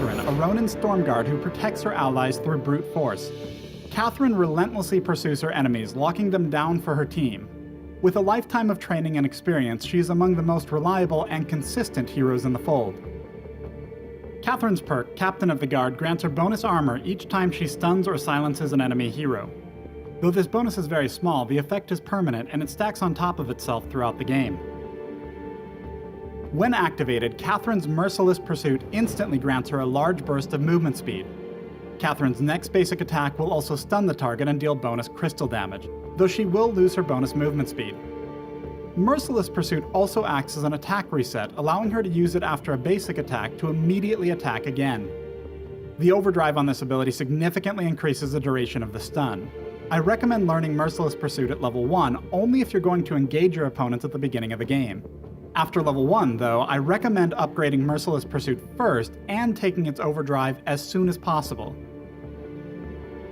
Catherine, a Ronin Stormguard who protects her allies through brute force. Catherine relentlessly pursues her enemies, locking them down for her team. With a lifetime of training and experience, she is among the most reliable and consistent heroes in the fold. Catherine's perk, Captain of the Guard, grants her bonus armor each time she stuns or silences an enemy hero. Though this bonus is very small, the effect is permanent and it stacks on top of itself throughout the game. When activated, Catherine's Merciless Pursuit instantly grants her a large burst of movement speed. Catherine's next basic attack will also stun the target and deal bonus crystal damage, though she will lose her bonus movement speed. Merciless Pursuit also acts as an attack reset, allowing her to use it after a basic attack to immediately attack again. The overdrive on this ability significantly increases the duration of the stun. I recommend learning Merciless Pursuit at level 1 only if you're going to engage your opponents at the beginning of the game. After level 1, though, I recommend upgrading Merciless Pursuit first and taking its overdrive as soon as possible.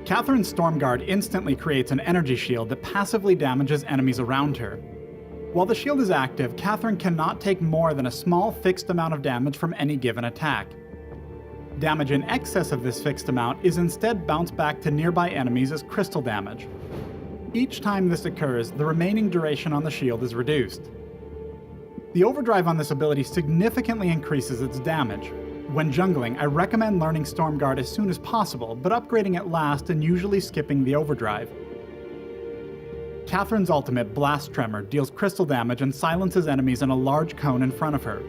Catherine's Stormguard instantly creates an energy shield that passively damages enemies around her. While the shield is active, Catherine cannot take more than a small fixed amount of damage from any given attack. Damage in excess of this fixed amount is instead bounced back to nearby enemies as crystal damage. Each time this occurs, the remaining duration on the shield is reduced. The overdrive on this ability significantly increases its damage. When jungling, I recommend learning Stormguard as soon as possible, but upgrading it last and usually skipping the overdrive. Catherine's ultimate, Blast Tremor, deals crystal damage and silences enemies in a large cone in front of her.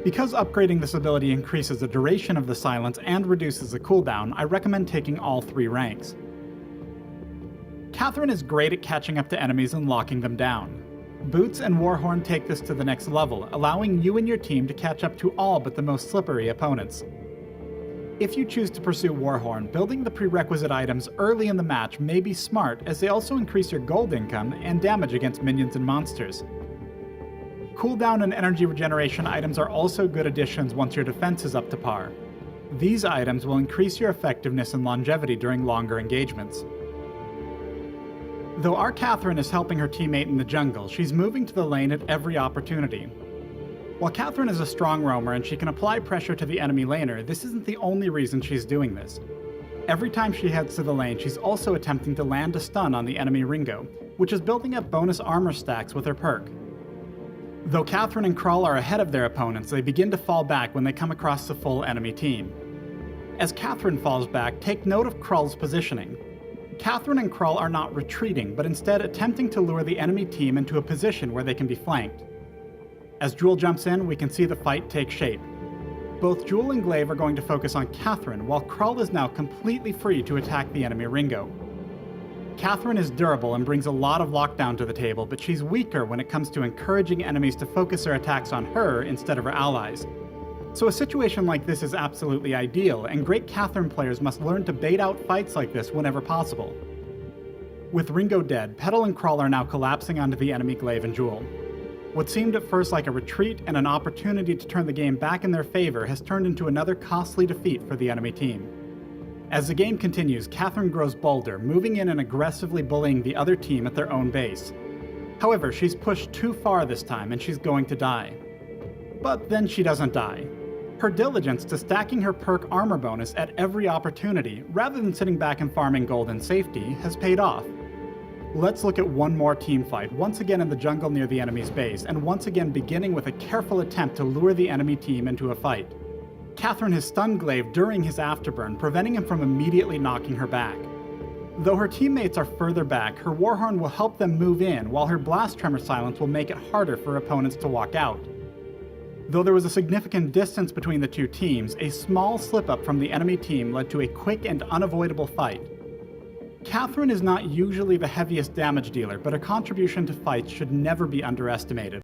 Because upgrading this ability increases the duration of the silence and reduces the cooldown, I recommend taking all 3 ranks. Catherine is great at catching up to enemies and locking them down. Boots and Warhorn take this to the next level, allowing you and your team to catch up to all but the most slippery opponents. If you choose to pursue Warhorn, building the prerequisite items early in the match may be smart, as they also increase your gold income and damage against minions and monsters. Cooldown and energy regeneration items are also good additions once your defense is up to par. These items will increase your effectiveness and longevity during longer engagements. Though our Catherine is helping her teammate in the jungle, she's moving to the lane at every opportunity. While Catherine is a strong roamer and she can apply pressure to the enemy laner, this isn't the only reason she's doing this. Every time she heads to the lane, she's also attempting to land a stun on the enemy Ringo, which is building up bonus armor stacks with her perk. Though Catherine and Krull are ahead of their opponents, they begin to fall back when they come across the full enemy team. As Catherine falls back, take note of Krull's positioning. Catherine and Krull are not retreating, but instead attempting to lure the enemy team into a position where they can be flanked. As Jewel jumps in, we can see the fight take shape. Both Jewel and Glaive are going to focus on Catherine, while Krull is now completely free to attack the enemy Ringo. Catherine is durable and brings a lot of lockdown to the table, but she's weaker when it comes to encouraging enemies to focus their attacks on her instead of her allies. So a situation like this is absolutely ideal, and great Catherine players must learn to bait out fights like this whenever possible. With Ringo dead, Petal and Krull are now collapsing onto the enemy Glaive and Jewel. What seemed at first like a retreat and an opportunity to turn the game back in their favor has turned into another costly defeat for the enemy team. As the game continues, Catherine grows bolder, moving in and aggressively bullying the other team at their own base. However, she's pushed too far this time and she's going to die. But then she doesn't die. Her diligence to stacking her perk armor bonus at every opportunity, rather than sitting back and farming gold in safety, has paid off. Let's look at one more team fight, once again in the jungle near the enemy's base, and once again beginning with a careful attempt to lure the enemy team into a fight. Catherine has stunned Glaive during his afterburn, preventing him from immediately knocking her back. Though her teammates are further back, her Warhorn will help them move in, while her Blast Tremor silence will make it harder for opponents to walk out. Though there was a significant distance between the two teams, a small slip-up from the enemy team led to a quick and unavoidable fight. Catherine is not usually the heaviest damage dealer, but her contribution to fights should never be underestimated.